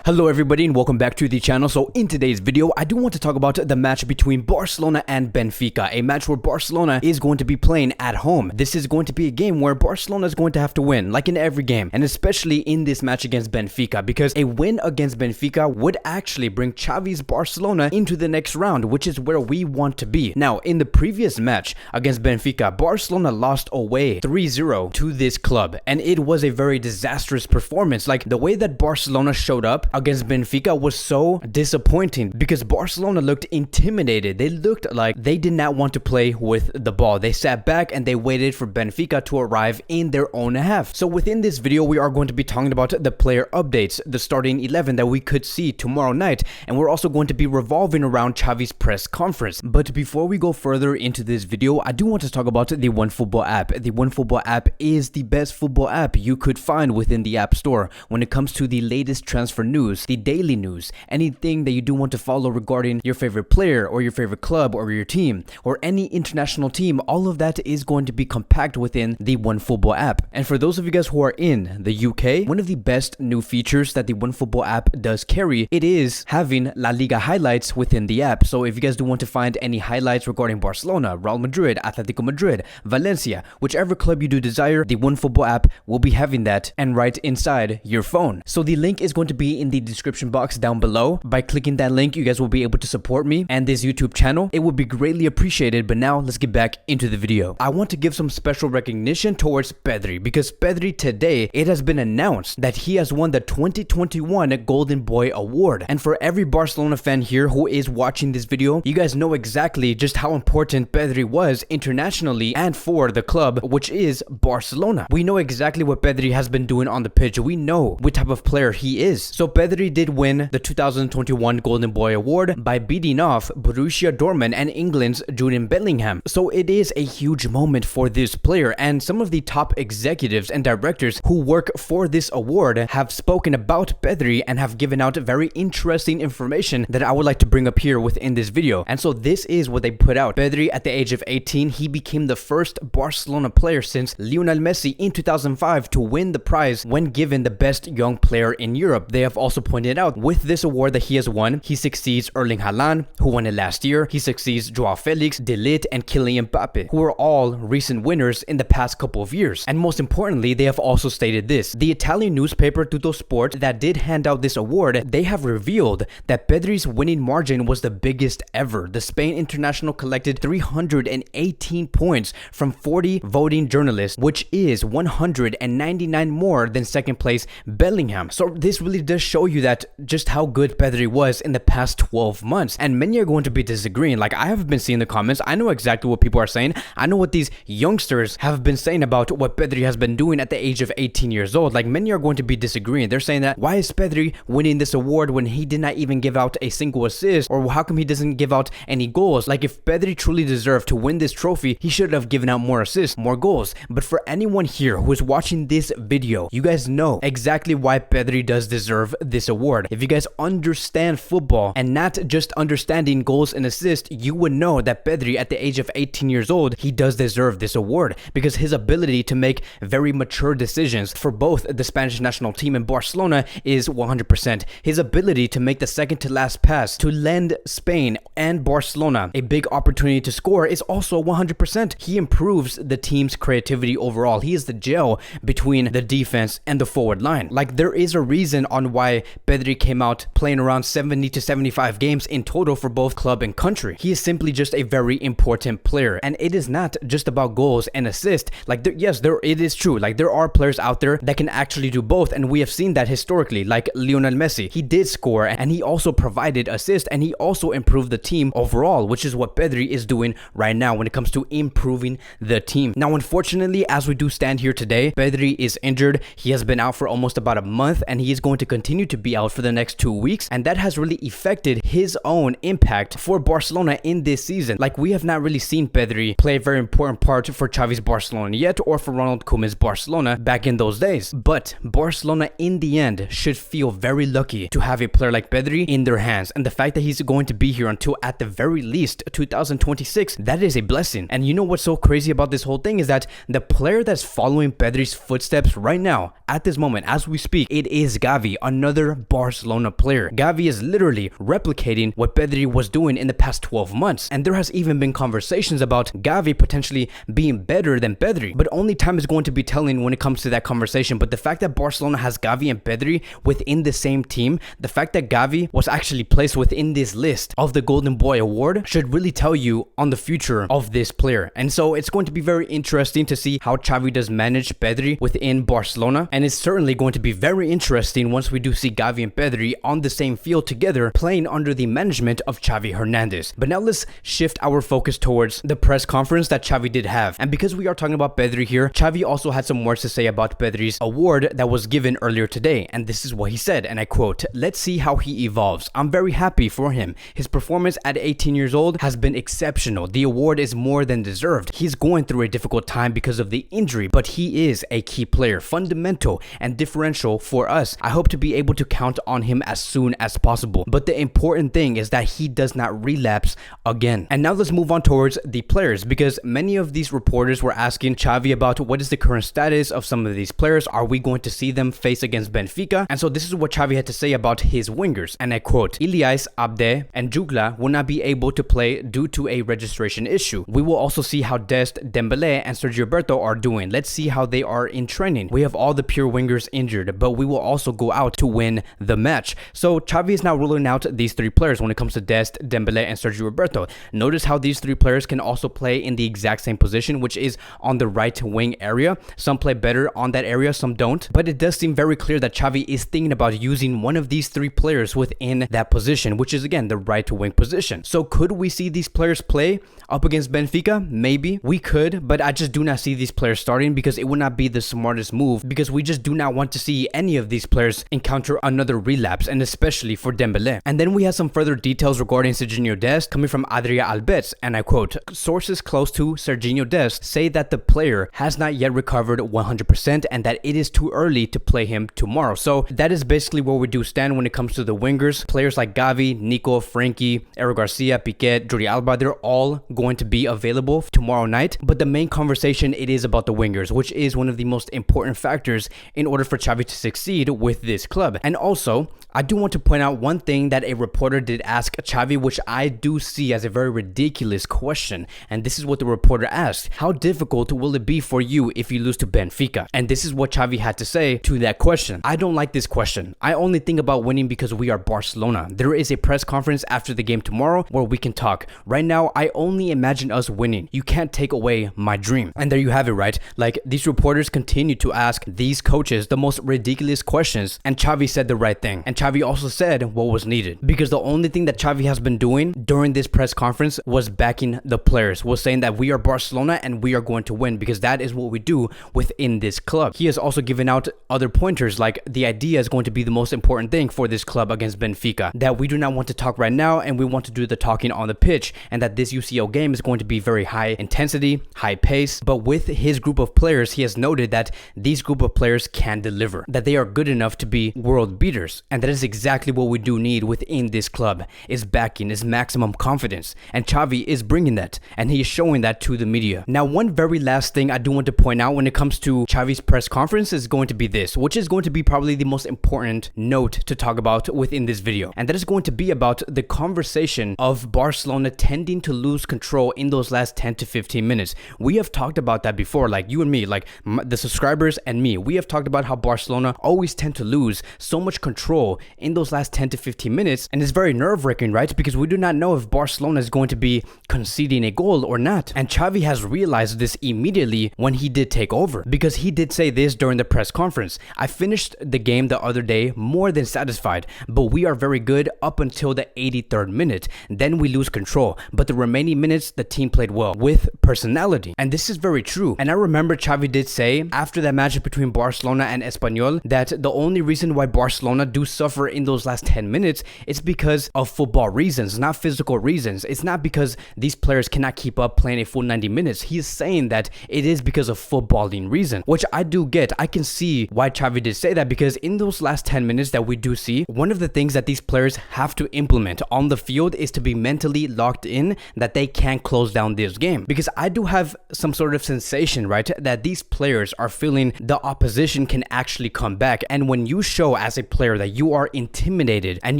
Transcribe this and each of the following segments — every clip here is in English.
Hello everybody and welcome back to the channel. So in today's video, I do want to talk about the match between Barcelona and Benfica, a match where Barcelona is going to be playing at home. This is going to be a game where Barcelona is going to have to win, like in every game, and especially in this match against Benfica, because a win against Benfica would actually bring Xavi's Barcelona into the next round, which is where we want to be. Now, in the previous match against Benfica, Barcelona lost away 3-0 to this club, and it was a very disastrous performance. Like, the way that Barcelona showed up against Benfica was so disappointing because Barcelona looked intimidated. They looked like they did not want to play with the ball. They sat back and they waited for Benfica to arrive in their own half. So within this video, we are going to be talking about the player updates, the starting 11 that we could see tomorrow night, and we're also going to be revolving around Xavi's press conference. But before we go further into this video, I do want to talk about the OneFootball app. The OneFootball app is the best football app you could find within the App Store when it comes to the latest transfer news, the daily news, anything that you do want to follow regarding your favorite player or your favorite club or your team or any international team. All of that is going to be compact within the OneFootball app. And for those of you guys who are in the UK, one of the best new features that the OneFootball app does carry, it is having La Liga highlights within the app. So if you guys do want to find any highlights regarding Barcelona, Real Madrid, Atletico Madrid, Valencia, whichever club you do desire, the OneFootball app will be having that and right inside your phone. So the link is going to be in the description box down below. By clicking that link, you guys will be able to support me and this YouTube channel. It would be greatly appreciated. But now let's get back into the video. I want to give some special recognition towards Pedri, because Pedri today, it has been announced that he has won the 2021 Golden Boy Award. And for every Barcelona fan here who is watching this video, you guys know exactly just how important Pedri was internationally and for the club, which is Barcelona. We know exactly what Pedri has been doing on the pitch. We know what type of player he is. So Pedri did win the 2021 Golden Boy Award by beating off Borussia Dortmund and England's Jude Bellingham. So it is a huge moment for this player, and some of the top executives and directors who work for this award have spoken about Pedri and have given out very interesting information that I would like to bring up here within this video. And so this is what they put out. Pedri, at the age of 18, he became the first Barcelona player since Lionel Messi in 2005 to win the prize when given the best young player in Europe. They have also pointed out with this award that he has won, he succeeds Erling Haaland, who won it last year. He succeeds Joao Felix, De Ligt, and Kylian Mbappe, who are all recent winners in the past couple of years. And most importantly, they have also stated this. The Italian newspaper Tuttosport that did hand out this award, they have revealed that Pedri's winning margin was the biggest ever. The Spain international collected 318 points from 40 voting journalists, which is 199 more than second place Bellingham. So this really does show you that just how good Pedri was in the past 12 months. And many are going to be disagreeing. Like, I have been seeing the comments. I know exactly what people are saying. I know what these youngsters have been saying about what Pedri has been doing at the age of 18 years old. Like, many are going to be disagreeing. They're saying that, why is Pedri winning this award when he did not even give out a single assist? Or how come he doesn't give out any goals? Like, if Pedri truly deserved to win this trophy, he should have given out more assists, more goals. But for anyone here who is watching this video, you guys know exactly why Pedri does deserve this award. If you guys understand football and not just understanding goals and assists, you would know that Pedri, at the age of 18 years old, he does deserve this award because his ability to make very mature decisions for both the Spanish national team and Barcelona is 100%. His ability to make the second to last pass to lend Spain and Barcelona a big opportunity to score is also 100%. He improves the team's creativity overall. He is the gel between the defense and the forward line. Like, there is a reason on why Pedri came out playing around 70 to 75 games in total for both club and country. He is simply just a very important player, and it is not just about goals and assists. Like, it is true. Like, there are players out there that can actually do both, and we have seen that historically. Like Lionel Messi, he did score and he also provided assists, and he also improved the team overall, which is what Pedri is doing right now when it comes to improving the team. Now, unfortunately, as we do stand here today, Pedri is injured. He has been out for almost about a month, and he is going to continue to be out for the next 2 weeks, and that has really affected his own impact for Barcelona in this season. Like, we have not really seen Pedri play a very important part for Xavi's Barcelona yet, or for Ronald Koeman's Barcelona back in those days. But Barcelona in the end should feel very lucky to have a player like Pedri in their hands, and the fact that he's going to be here until at the very least 2026, that is a blessing. And you know what's so crazy about this whole thing is that the player that's following Pedri's footsteps right now, at this moment, as we speak, it is Xavi, another another Barcelona player. Xavi is literally replicating what Pedri was doing in the past 12 months. And there has even been conversations about Xavi potentially being better than Pedri. But only time is going to be telling when it comes to that conversation. But the fact that Barcelona has Xavi and Pedri within the same team, the fact that Xavi was actually placed within this list of the Golden Boy Award should really tell you on the future of this player. And so it's going to be very interesting to see how Xavi does manage Pedri within Barcelona. And it's certainly going to be very interesting once we do see Xavi and Pedri on the same field together playing under the management of Xavi Hernandez. But now let's shift our focus towards the press conference that Xavi did have. And because we are talking about Pedri here, Xavi also had some words to say about Pedri's award that was given earlier today. And this is what he said, and I quote, "Let's see how he evolves. I'm very happy for him. His performance at 18 years old has been exceptional. The award is more than deserved. He's going through a difficult time because of the injury, but he is a key player, fundamental and differential for us. I hope to be able to count on him as soon as possible. But the important thing is that he does not relapse again." And now let's move on towards the players, because many of these reporters were asking Xavi about what is the current status of some of these players. Are we going to see them face against Benfica? And so this is what Xavi had to say about his wingers, and I quote, "Ilias, Abde, and Jugla will not be able to play due to a registration issue. We will also see how Dest, Dembele, and Sergio Roberto are doing. Let's see how they are in training. We have all the pure wingers injured, but we will also go out to win the match." So Xavi is now ruling out these three players when it comes to Dest, Dembele, and Sergio Roberto. Notice how these three players can also play in the exact same position, which is on the right wing area. Some play better on that area, some don't. But it does seem very clear that Xavi is thinking about using one of these three players within that position, which is again the right wing position. So could we see these players play up against Benfica? Maybe we could, but I just do not see these players starting because it would not be the smartest move, because we just do not want to see any of these players encounter another relapse, and especially for Dembele. And then we have some further details regarding Serginho Dest coming from Adria Albets, and I quote, "Sources close to Serginho Dest say that the player has not yet recovered 100% and that it is too early to play him tomorrow." So that is basically where we do stand when it comes to the wingers. Players like Gavi, Nico, Frankie, Eric Garcia, Piquet, Jordi Alba, they're all going to be available tomorrow night. But the main conversation, it is about the wingers, which is one of the most important factors in order for Xavi to succeed with this club. And also, I do want to point out one thing that a reporter did ask Xavi, which I do see as a very ridiculous question. And this is what the reporter asked: "How difficult will it be for you if you lose to Benfica?" And this is what Xavi had to say to that question. "I don't like this question. I only think about winning because we are Barcelona. There is a press conference after the game tomorrow where we can talk. Right now, I only imagine us winning. You can't take away my dream." And there you have it, right? Like, these reporters continue to ask these coaches the most ridiculous questions, and Xavi said the right thing. And Xavi also said what was needed, because the only thing that Xavi has been doing during this press conference was backing the players, was saying that we are Barcelona and we are going to win because that is what we do within this club. He has also given out other pointers, like the idea is going to be the most important thing for this club against Benfica, that we do not want to talk right now and we want to do the talking on the pitch, and that this UCL game is going to be very high intensity, high pace. But with his group of players, he has noted that these group of players can deliver, that they are good enough to be world beaters, and that is exactly what we do need within this club, is backing, is maximum confidence. And Xavi is bringing that, and he is showing that to the media. Now, one very last thing I do want to point out when it comes to Xavi's press conference is going to be this, which is going to be probably the most important note to talk about within this video. And that is going to be about the conversation of Barcelona tending to lose control in those last 10 to 15 minutes. We have talked about that before, like you and me, like the subscribers and me. We have talked about how Barcelona always tend to lose so much control in those last 10 to 15 minutes. And it's very nerve-wracking, right? Because we do not know if Barcelona is going to be conceding a goal or not. And Xavi has realized this immediately when he did take over, because he did say this during the press conference: "I finished the game the other day more than satisfied, but we are very good up until the 83rd minute. Then we lose control, but the remaining minutes the team played well with personality." And this is very true. And I remember Xavi did say after that match between Barcelona and Espanyol that the only reason why Barcelona do suffer in those last 10 minutes is because of football reasons, not physical reasons. It's not because these players cannot keep up playing a full 90 minutes. He is saying that it is because of footballing reason, which I do get. I can see why Xavi did say that, because in those last 10 minutes that we do see, one of the things that these players have to implement on the field is to be mentally locked in that they can't close down this game. Because I do have some sort of sensation, right, that these players are feeling the opposition can actually come back. And when you show as a player, that you are intimidated and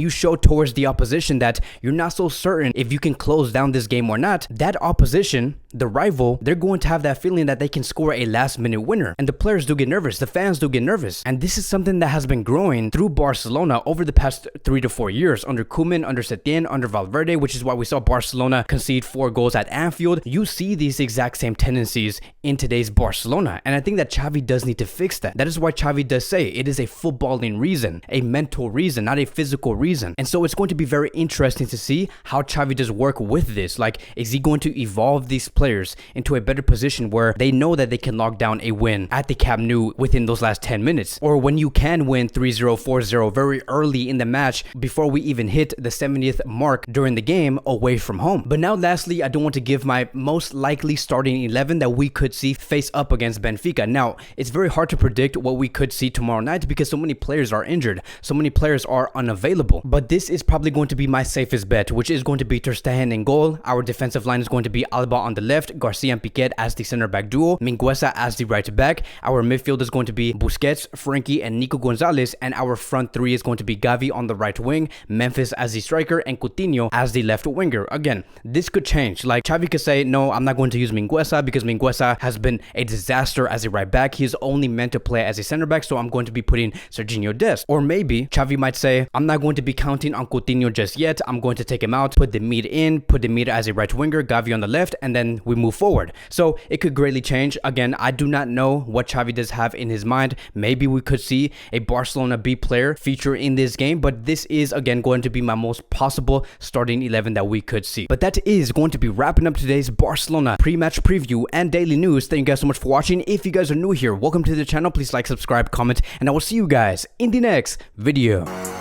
you show towards the opposition that you're not so certain if you can close down this game or not, that opposition, the rival, they're going to have that feeling that they can score a last minute winner. And the players do get nervous, the fans do get nervous. And this is something that has been growing through Barcelona over the past 3 to 4 years, under Koeman, under Setien, under Valverde, which is why we saw Barcelona concede 4 goals at Anfield. You see these exact same tendencies in today's Barcelona. And I think that Xavi does need to fix that. That is why Xavi does say it is a footballing reason, a mental reason, not a physical reason. And so it's going to be very interesting to see how Xavi does work with this. Like, is he going to evolve these players into a better position where they know that they can lock down a win at the Camp Nou within those last 10 minutes? Or when you can win 3-0, 4-0 very early in the match before we even hit the 70th mark during the game away from home. But now lastly, I don't want to give my most likely starting 11 that we could see face up against Benfica. Now, it's very hard to predict what we could see tomorrow night because so many players are injured, so many players are unavailable. But this is probably going to be my safest bet, which is going to be Ter Stegen in goal. Our defensive line is going to be Alba on the left, Garcia and Piquet as the center back duo, Mingueza as the right back. Our midfield is going to be Busquets, Frenkie, and Nico Gonzalez, and our front three is going to be Gavi on the right wing, Memphis as the striker, and Coutinho as the left winger. Again, this could change. Like, Xavi could say, no, I'm not going to use Mingueza because Mingueza has been a disaster as a right back. He is only meant to play as a center back, so I'm going to be putting Serginho Dest. Or maybe Xavi might say, I'm not going to be counting on Coutinho just yet. I'm going to take him out, put the Mir in, put the Mir as a right winger, Gavi on the left, and then we move forward. So it could greatly change. Again, I do not know what Xavi does have in his mind. Maybe we could see a Barcelona B player feature in this game, but this is again going to be my most possible starting 11 that we could see. But that is going to be wrapping up today's Barcelona pre-match preview and daily news. Thank you guys so much for watching. If you guys are new here, welcome to the channel. Please like, subscribe, comment, and I will see you guys in the next video.